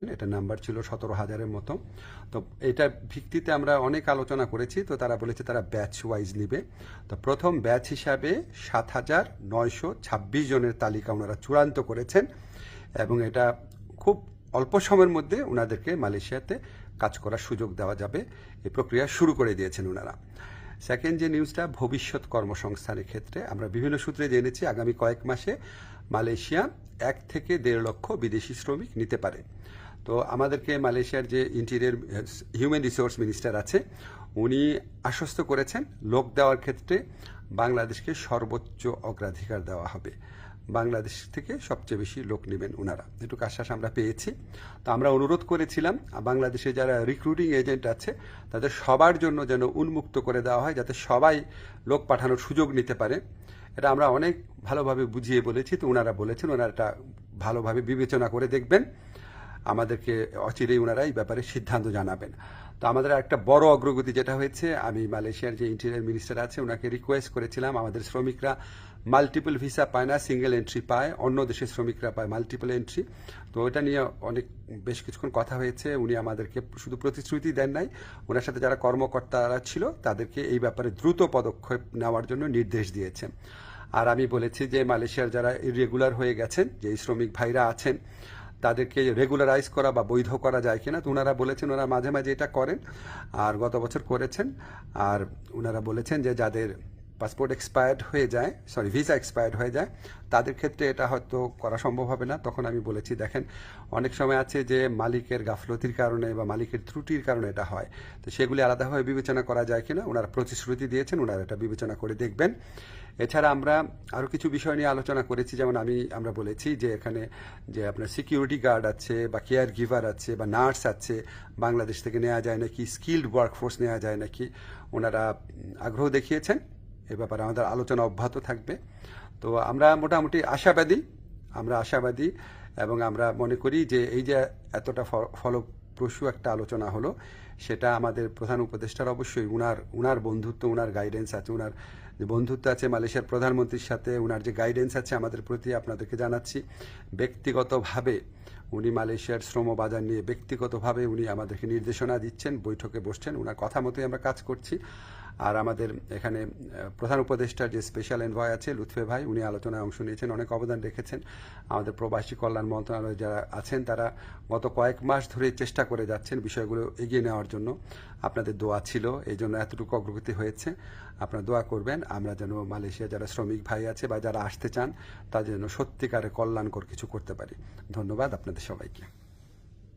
এটা নাম্বার ছিল 17,000-এর মতো। তো এটার ভিত্তিতে আমরা অনেক আলোচনা করেছি। তো তারা বলেছে তারা ব্যাচ ওয়াইজ নিবে। তো প্রথম ব্যাচ হিসাবে 7,926 জনের তালিকা ওনারা চূড়ান্ত করেছেন এবং এটা খুব অল্প সময়ের মধ্যে ওনাদেরকে মালয়েশিয়াতে কাজ করার সুযোগ দেওয়া যাবে, এই প্রক্রিয়া শুরু করে দিয়েছেন ওনারা। সেকেন্ড যে নিউজটা, ভবিষ্যৎ কর্মসংস্থানের ক্ষেত্রে আমরা বিভিন্ন সূত্রে জেনেছি আগামী কয়েক মাসে মালয়েশিয়া 1 থেকে 1.5 লক্ষ বিদেশি শ্রমিক নিতে পারে। তো আমাদেরকে মালয়েশিয়ার যে ইন্টেরিয়র হিউম্যান রিসোর্স মিনিস্টার আছে উনি আশ্বস্ত করেছেন লোক দেওয়ার ক্ষেত্রে বাংলাদেশকে সর্বোচ্চ অগ্রাধিকার দেওয়া হবে, বাংলাদেশ থেকে সবচেয়ে বেশি লোক নেবেন ওনারা, এটুকু আশ্বাস আমরা পেয়েছি। তো আমরা অনুরোধ করেছিলাম বাংলাদেশে যারা রিক্রুটিং এজেন্ট আছে তাদের সবার জন্য যেন উন্মুক্ত করে দেওয়া হয়, যাতে সবাই লোক পাঠানোর সুযোগ নিতে পারে। এটা আমরা অনেক ভালোভাবে বুঝিয়ে বলেছি। তো ওনারা বলেছেন ওনারা এটা ভালোভাবে বিবেচনা করে দেখবেন, আমাদেরকে অচিরেই ওনারা এই ব্যাপারে সিদ্ধান্ত জানাবেন। তো আমাদের একটা বড় অগ্রগতি যেটা হয়েছে, আমি মালয়েশিয়ার যে ইন্টেরিয়র মিনিস্টার আছে ওনাকে রিকোয়েস্ট করেছিলাম আমাদের শ্রমিকরা মাল্টিপল ভিসা পায় না, সিঙ্গেল এন্ট্রি পায়, অন্য দেশের শ্রমিকরা পায় মাল্টিপল এন্ট্রি। তো এটা নিয়ে বেশ কিছুক্ষণ কথা হয়েছে। উনি আমাদেরকে শুধু প্রতিশ্রুতি দেন নাই, ওনার সাথে যারা কর্মকর্তারা ছিল তাদেরকে এই ব্যাপারে দ্রুত পদক্ষেপ নেওয়ার জন্য নির্দেশ দিয়েছেন। আর আমি বলেছি যে মালয়েশিয়ার যারা ইরেগুলার হয়ে গেছেন, যে শ্রমিক ভাইরা আছেন তাদেরকে রেগুলারাইজ করা বা বৈধ করা যায় কিনা। তো ওনারা বলেছেন ওনারা মাঝে মাঝে এটা করেন, আর গত বছর করেছেন। আর ওনারা বলেছেন যে যাদের পাসপোর্ট এক্সপায়ার্ড হয়ে যায়, ভিসা এক্সপায়ার্ড হয়ে যায়, তাদের ক্ষেত্রে এটা হয়তো করা সম্ভব হবে না। তখন আমি বলেছি দেখেন অনেক সময় আছে যে মালিকের গাফলতির কারণে বা মালিকের ত্রুটির কারণে এটা হয়, তো সেগুলি আলাদাভাবে বিবেচনা করা যায় কিনা ওনারা প্রতিশ্রুতি দিয়েছেন, ওনারা এটা বিবেচনা করে দেখবেন। এছাড়া আমরা আরও কিছু বিষয় নিয়ে আলোচনা করেছি, যেমন আমরা বলেছি যে এখানে যে আপনার সিকিউরিটি গার্ড আছে বা কেয়ার গিভার আছে বা নার্স আছে, বাংলাদেশ থেকে নেওয়া যায় নাকি, স্কিল্ড ওয়ার্কফোর্স নেওয়া যায় নাকি, ওনারা আগ্রহ দেখিয়েছেন। এ ব্যাপারে আমাদের আলোচনা অব্যাহত থাকবে। তো আমরা মোটামুটি আশাবাদী এবং আমরা মনে করি যে এই যে এতটা ফলপ্রসূ একটা আলোচনা হলো, সেটা আমাদের প্রধান উপদেষ্টার অবশ্যই উনার বন্ধুত্ব, উনার গাইডেন্স আছে, উনার যে বন্ধুত্ব আছে মালয়েশিয়ার প্রধানমন্ত্রীর সাথে, উনার যে গাইডেন্স আছে আমাদের প্রতি, আপনাদেরকে জানাচ্ছি ব্যক্তিগতভাবে উনি মালয়েশিয়ার শ্রম বাজার নিয়ে ব্যক্তিগতভাবে উনি আমাদেরকে নির্দেশনা দিচ্ছেন, বৈঠকে বসছেন, ওনার কথা মতোই আমরা কাজ করছি। আর আমাদের এখানে প্রধান উপদেষ্টার যে স্পেশাল এনভয় আছে লুৎফে ভাই, উনি আলোচনায় অংশ নিয়েছেন, অনেক অবদান রেখেছেন। আমাদের প্রবাসী কল্যাণ মন্ত্রণালয়ে যারা আছেন তারা গত কয়েক মাস ধরে চেষ্টা করে যাচ্ছেন বিষয়গুলো এগিয়ে নেওয়ার জন্য। আপনাদের দোয়া ছিল, এই জন্য এতটুকু অগ্রগতি হয়েছে। আপনারা দোয়া করবেন আমরা যেন মালয়েশিয়া যারা শ্রমিক ভাই আছে বা যারা আসতে চান তাদের জন্য সত্যিকারের কল্যাণকর কিছু করতে পারি। ধন্যবাদ আপনাদের সবাইকে।